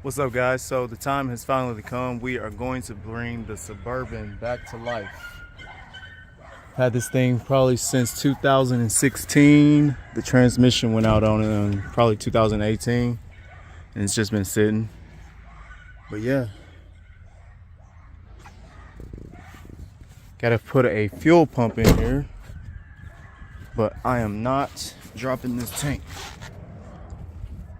What's up, guys? So the time has finally come. We are going to bring the Suburban back to life. Had this thing probably since 2016. The transmission went out on it in probably 2018, and it's just been sitting. But yeah, gotta put a fuel pump in here, but I am not dropping this tank.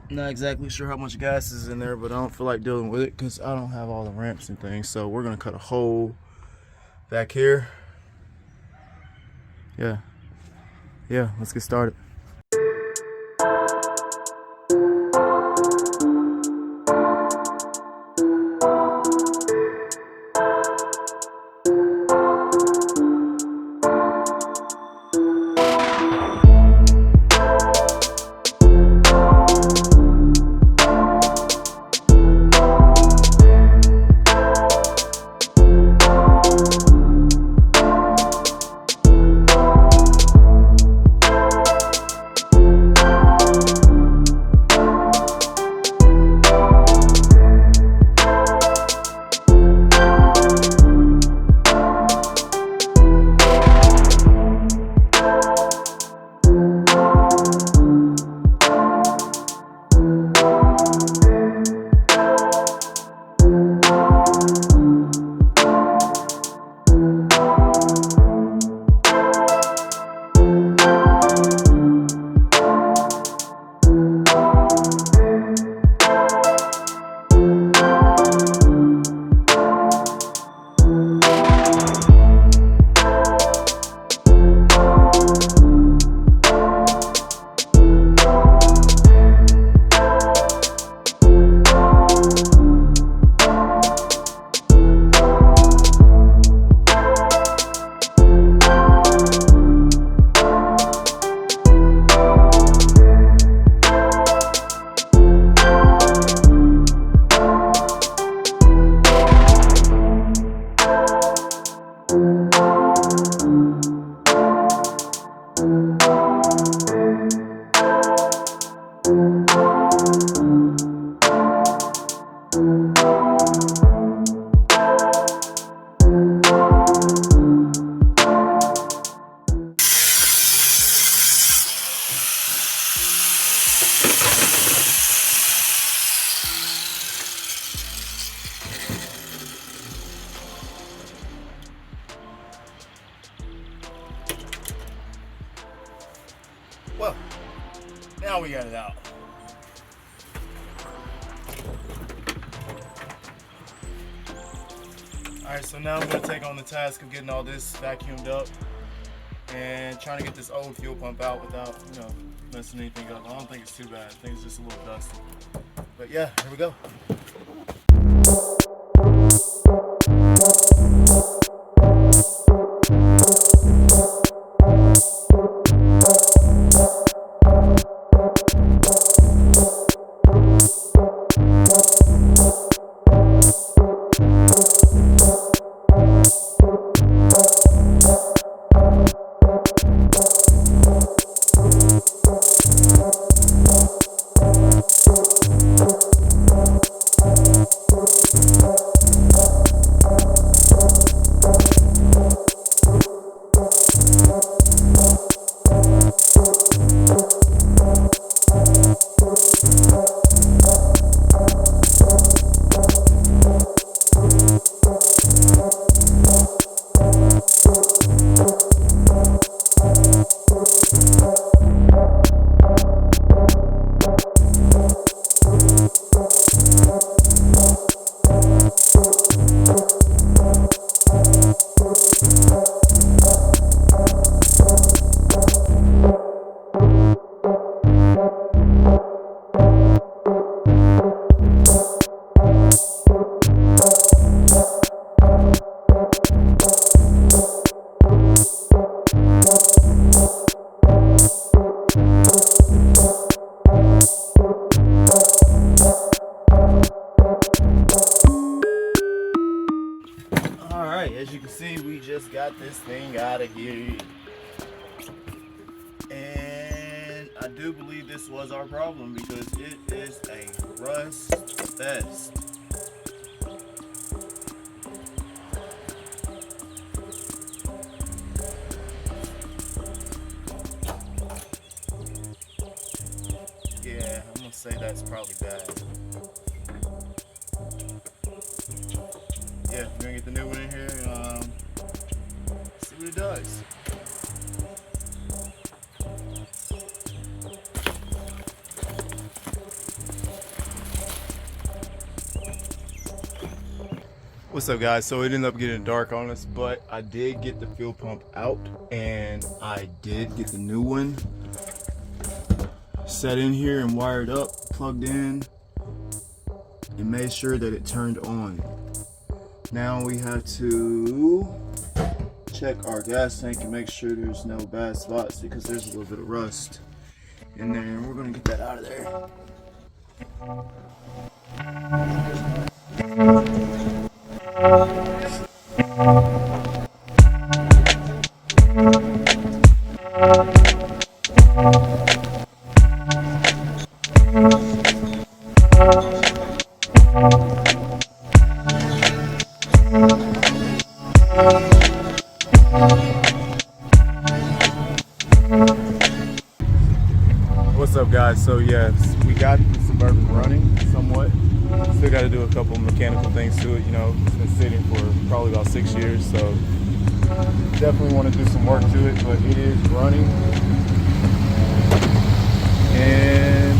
Not exactly sure how much gas is in there, but I don't feel like dealing with it because I don't have all the ramps and things. So we're gonna cut a hole back here. Yeah, let's get started. Well, now we got it out. Alright, so now I'm going to take on the task of getting all this vacuumed up and trying to get this old fuel pump out without, messing anything up. I don't think it's too bad. I think it's just a little dusty. But yeah, here we go. As you can see, we just got this thing out of here. And I do believe this was our problem because it is a rust fast. Yeah, I'm gonna say that's probably bad. Yeah, we're gonna get the new one in here and see what it does. What's up, guys? So it ended up getting dark on us, but I did get the fuel pump out and I did get the new one set in here and wired up, plugged in, and made sure that it turned on. Now we have to check our gas tank and make sure there's no bad spots because there's a little bit of rust in there, and we're gonna get that out of there. What's up, guys? So yes, we got the Suburban running somewhat. Still got to do a couple mechanical things to it. You know, it's been sitting for probably about 6 years, so definitely want to do some work to it, but it is running. And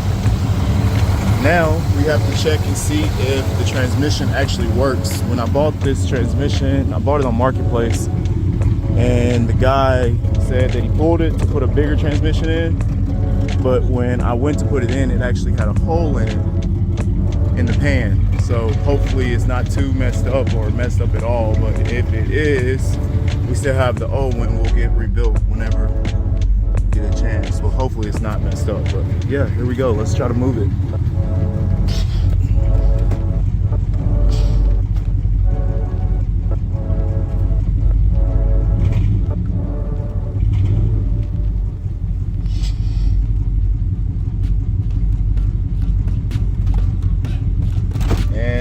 now we have to check and see if the transmission actually works. When I bought this transmission, I bought it on Marketplace, and the guy said that he pulled it to put a bigger transmission in, but when I went to put it in, it actually had a hole in the pan. So hopefully it's not too messed up or messed up at all, but if it is, we still have the old one. We'll get rebuilt whenever we get a chance. Well, hopefully it's not messed up, but yeah, here we go. Let's try to move it.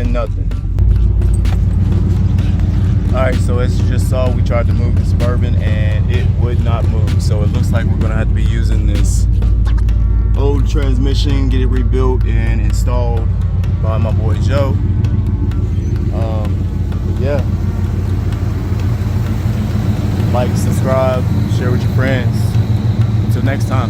Nothing. Alright, so as you just saw, we tried to move the Suburban and it would not move. So it looks like we're gonna have to be using this old transmission, get it rebuilt and installed by my boy Joe. Yeah. Like, subscribe, share with your friends. Until next time.